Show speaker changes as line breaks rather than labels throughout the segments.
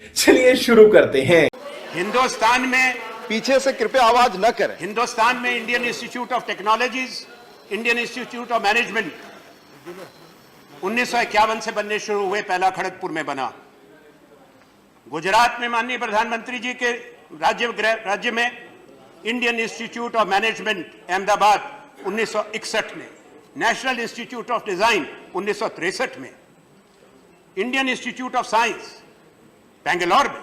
चलिए शुरू करते हैं।
हिंदुस्तान में
पीछे से कृपया आवाज न करें।
हिंदुस्तान में Indian institute of technologies, Indian institute of management 1951 से बनने शुरू हुए, पहला खड़गपुर में बना। गुजरात में माननीय प्रधानमंत्री जी के राज्य में Indian institute of management Ahmedabad 1961 में, नेशनल इंस्टीट्यूट ऑफ डिजाइन 1963 में, Indian institute of science Bangalore में,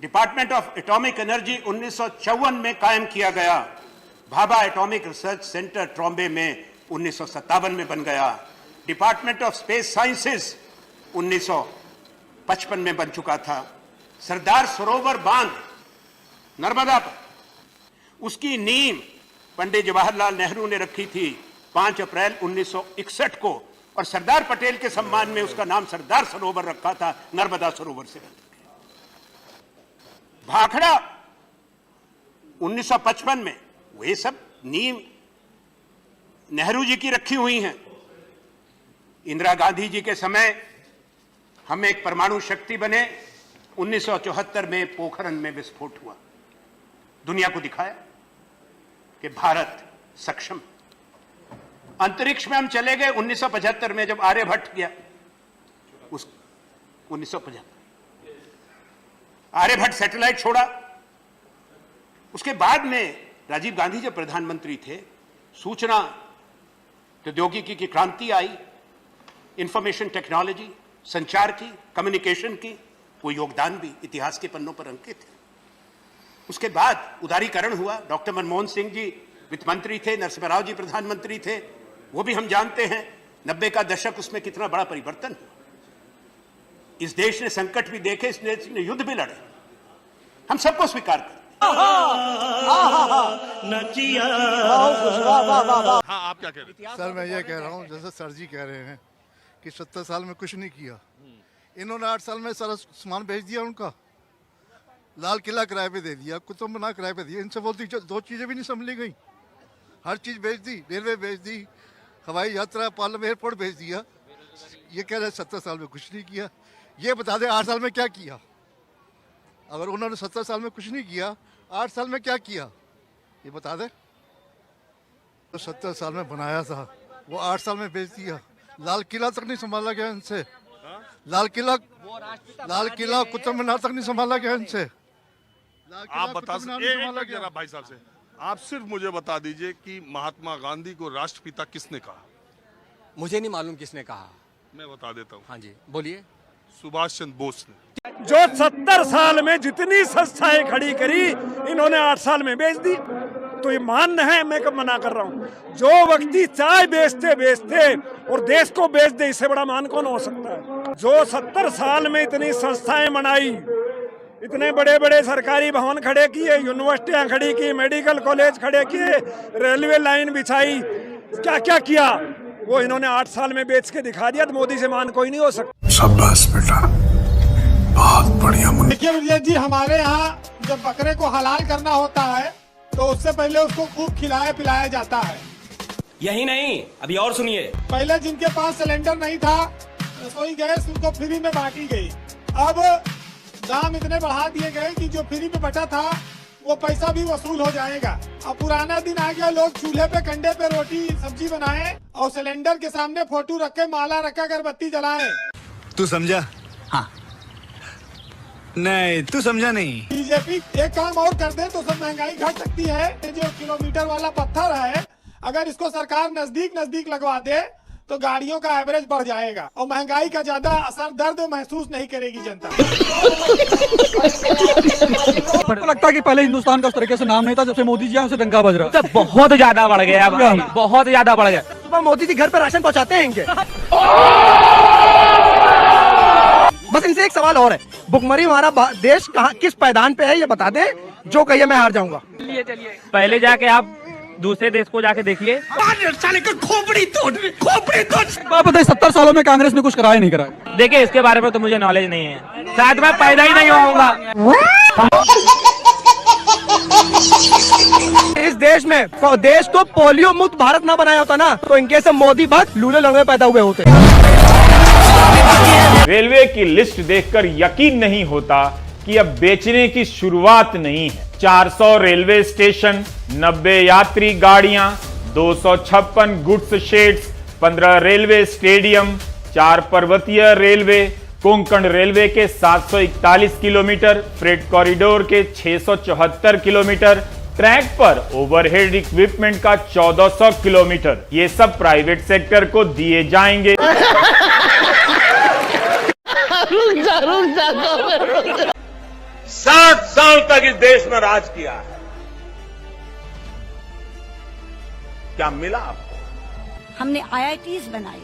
डिपार्टमेंट ऑफ एटॉमिक एनर्जी 1954 में कायम किया गया, Bhabha atomic research centre Trombay में 1957 में बन गया, डिपार्टमेंट ऑफ स्पेस साइंसेज 1955 में बन चुका था। सरदार सरोवर बांध नर्मदा पर, उसकी नींव पंडित जवाहरलाल नेहरू ने रखी थी 5 अप्रैल 1961 को, और सरदार पटेल के सम्मान में उसका नाम सरदार सरोवर रखा था, नर्मदा सरोवर से। भाखड़ा 1955 में, वे सब नींव नेहरू जी की रखी हुई हैं। इंदिरा गांधी जी के समय हम एक परमाणु शक्ति बने, 1974 में पोखरण में विस्फोट हुआ, दुनिया को दिखाया कि भारत सक्षम। अंतरिक्ष में हम चले गए 1975 में, जब आर्यभट्ट गया, 1975 आर्यभट्ट सैटेलाइट छोड़ा। उसके बाद में राजीव गांधी जब प्रधानमंत्री थे, सूचना प्रौद्योगिकी की क्रांति आई, इंफॉर्मेशन टेक्नोलॉजी, संचार की, कम्युनिकेशन की, वो योगदान भी इतिहास के पन्नों पर अंकित है। उसके बाद उदारीकरण हुआ, डॉक्टर मनमोहन सिंह जी वित्त मंत्री थे, नरसिम्हा राव जी प्रधानमंत्री थे, वो भी हम जानते हैं। 90 का दशक, उसमें कितना बड़ा परिवर्तन हुआ। इस देश ने संकट भी देखे, इस देश ने युद्ध भी लड़े, हम सबको स्वीकार करते।
हाँ, आप क्या कह रहे हैं?
सर मैं ये कह रहा हूँ, जैसे सर जी कह रहे हैं कि 70 साल में कुछ नहीं किया, इन्होंने 8 साल में सारा सामान भेज दिया। उनका लाल किला किराए पे दे दिया, कुतुब मीनार किराए पे दिया। इनसे बोलती 2 चीज़ें भी नहीं संभली गई, हर चीज़ भेज दी, रेलवे भेज दी, हवाई यात्रा, पार्लियामेंट एयरपोर्ट भेज दिया। ये कह रहे 70 साल में कुछ नहीं किया। ये बता दें 8 साल में क्या किया। अगर उन्होंने 70 साल में कुछ नहीं किया, 8 साल में क्या किया, ये बता दें। तो 70 साल में बनाया था, वो 8 साल में बेच दिया। लाल किला तक नहीं संभाला गया इनसे, लाल किला कुतुब मीनार तक नहीं संभाला गया इनसे।
आप बता सकते भाई साहब से, आप सिर्फ मुझे बता दीजिए कि महात्मा गांधी को राष्ट्रपिता किसने कहा?
मुझे नहीं मालूम किसने कहा।
मैं बता देता हूँ।
हाँ जी, बोलिए।
सुभाष चंद्र बोस ने।
जो 70 साल में जितनी संस्थाएं खड़ी करी, इन्होंने 8 साल में बेच दी। तो ये मान्य है, मैं कब मना कर रहा हूँ। जो व्यक्ति चाय बेचते और देश को बेच दे, इससे बड़ा मान कौन हो सकता है। जो 70 साल में इतनी संस्थाएं बनाई, इतने बड़े बड़े सरकारी भवन खड़े किए, यूनिवर्सिटियां खड़ी की, मेडिकल कॉलेज खड़े किए, रेलवे लाइन बिछाई, क्या क्या किया, वो इन्होंने 8 साल में बेच के दिखा दिया। तो मोदी से मान कोई नहीं हो सकता।
शाबाश बेटा, बहुत बढ़िया।
देखिए विजय जी, हमारे यहाँ जब बकरे को हलाल करना होता है तो उससे पहले उसको खूब खिलाया पिलाया जाता है।
यही नहीं, अभी और सुनिए।
पहले जिनके पास सिलेंडर नहीं था, रसोई गैस उनको फ्री में बांटी गई। अब दाम इतने बढ़ा दिए गए कि जो फ्री में बचा था वो पैसा भी वसूल हो जाएगा। अब पुराना दिन आ गया, लोग चूल्हे पे कंडे पे रोटी सब्जी बनाए और सिलेंडर के सामने फोटो रख के, माला रख के अगरबत्ती जलाए।
तू समझा? हाँ। नहीं, तू समझा नहीं।
बीजेपी एक काम और कर दे तो सब महंगाई घट सकती है। जो किलोमीटर वाला पत्थर है, अगर इसको सरकार नजदीक लगवा दे तो गाड़ियों का एवरेज बढ़ जाएगा और महंगाई का ज्यादा असर, दर्द महसूस नहीं करेगी जनता।
तो लगता है कि पहले हिंदुस्तान का उस तरीके से नाम नहीं था, जब से मोदी जी आए उसे डंका बज रहा है।
तो बहुत ज्यादा बढ़ गया, बहुत ज्यादा बढ़ गया।
सुबह मोदी जी घर पर राशन पहुँचाते हैं इनके। बस इनसे एक सवाल और है, भुखमरी हमारा देश कहाँ किस पायदान पे है, ये बता दे। जो कहिए मैं हार जाऊंगा।
चलिए पहले जाके आप दूसरे देश को जाके देखिए।
खोपड़ी तोड़। आप बताइए 70 सालों में कांग्रेस ने कुछ कराया नहीं कराया?
देखिए इसके बारे में तो मुझे नॉलेज नहीं है, शायद मैं पैदा ही नहीं होऊंगा।
इस देश को पोलियो मुक्त भारत ना बनाया होता ना, तो इनके से मोदी बात लूले लंगड़े पैदा हुए होते।
रेलवे की लिस्ट देखकर यकीन नहीं होता कि अब बेचने की शुरुआत नहीं है। 400 रेलवे स्टेशन, 90 यात्री गाड़ियां, 256 गुड्स शेड्स, 15 रेलवे स्टेडियम, 4 पर्वतीय रेलवे, कोंकण रेलवे के 741 किलोमीटर, फ्रेट कॉरिडोर के 674 किलोमीटर, ट्रैक पर ओवरहेड इक्विपमेंट का 1400 किलोमीटर, ये सब प्राइवेट सेक्टर को दिए जाएंगे।
60 साल तक इस देश में राज किया है, क्या मिला आपको?
हमने IITs बनाए,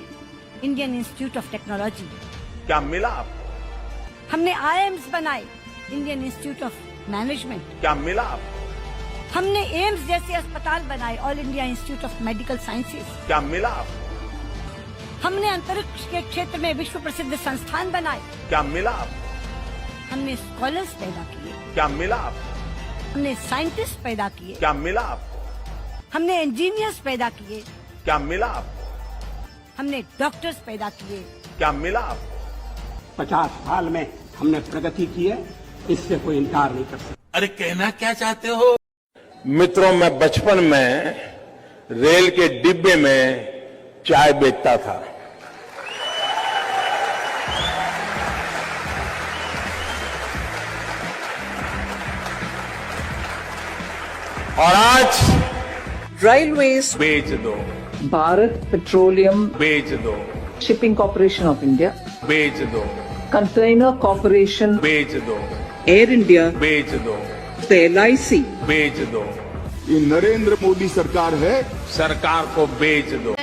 इंडियन इंस्टीट्यूट ऑफ टेक्नोलॉजी।
क्या मिला आपको?
हमने IIMs बनाए, इंडियन इंस्टीट्यूट ऑफ मैनेजमेंट।
क्या मिला आपको?
हमने एम्स जैसे अस्पताल बनाए, all India institute of medical sciences.
क्या मिला आपको?
हमने अंतरिक्ष के क्षेत्र में विश्व प्रसिद्ध संस्थान बनाए।
क्या मिला आपको?
हमने स्कॉलर्स पैदा किए।
क्या मिला आपको?
हमने साइंटिस्ट पैदा किए।
क्या मिला आपको?
हमने इंजीनियर्स पैदा किए।
क्या मिला आपको?
हमने डॉक्टर्स पैदा किए।
क्या मिला आपको?
50 साल में हमने प्रगति की है, इससे कोई इनकार नहीं कर सकता।
अरे कहना क्या चाहते हो? मित्रों, मैं बचपन में रेल के डिब्बे में चाय बेचता था। और आज
रेलवेज
बेच दो,
भारत पेट्रोलियम
बेच दो,
शिपिंग कॉर्पोरेशन ऑफ इंडिया
बेच दो,
कंटेनर कॉर्पोरेशन
बेच दो,
एयर इंडिया
बेच दो,
LIC
बेच दो।
ये नरेंद्र मोदी सरकार है,
सरकार को बेच दो।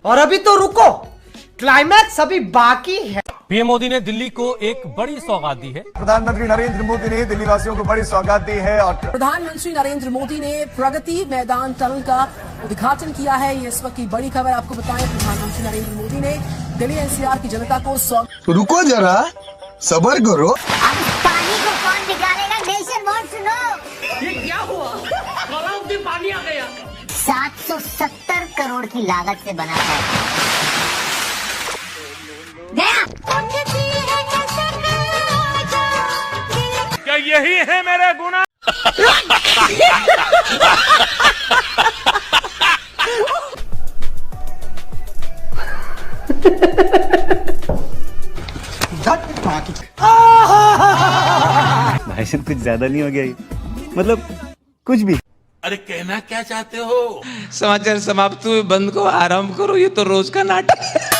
और अभी तो रुको, क्लाइमैक्स अभी बाकी है।
पीएम मोदी ने दिल्ली को एक बड़ी सौगात दी है।
प्रधानमंत्री नरेंद्र मोदी ने दिल्ली वासियों को बड़ी सौगात दी है। और
प्रधानमंत्री नरेंद्र मोदी ने प्रगति मैदान टनल का उद्घाटन किया है। ये इस वक्त की बड़ी खबर आपको बताएं। प्रधानमंत्री नरेंद्र मोदी ने दिल्ली NCR की जनता को
रुको जरा, सबर करो।
पानी को कौन निकालेगा? Nation want to know.
ये क्या हुआ? पानी आ गया।
770 करोड़ की लागत से बना है।
क्या यही है मेरे गुना?
भाई साहब कुछ ज्यादा नहीं हो गया ये? मतलब कुछ भी।
अरे कहना क्या चाहते हो?
समाचार समाप्त हुए, बंद को आराम करो, ये तो रोज का नाटक है।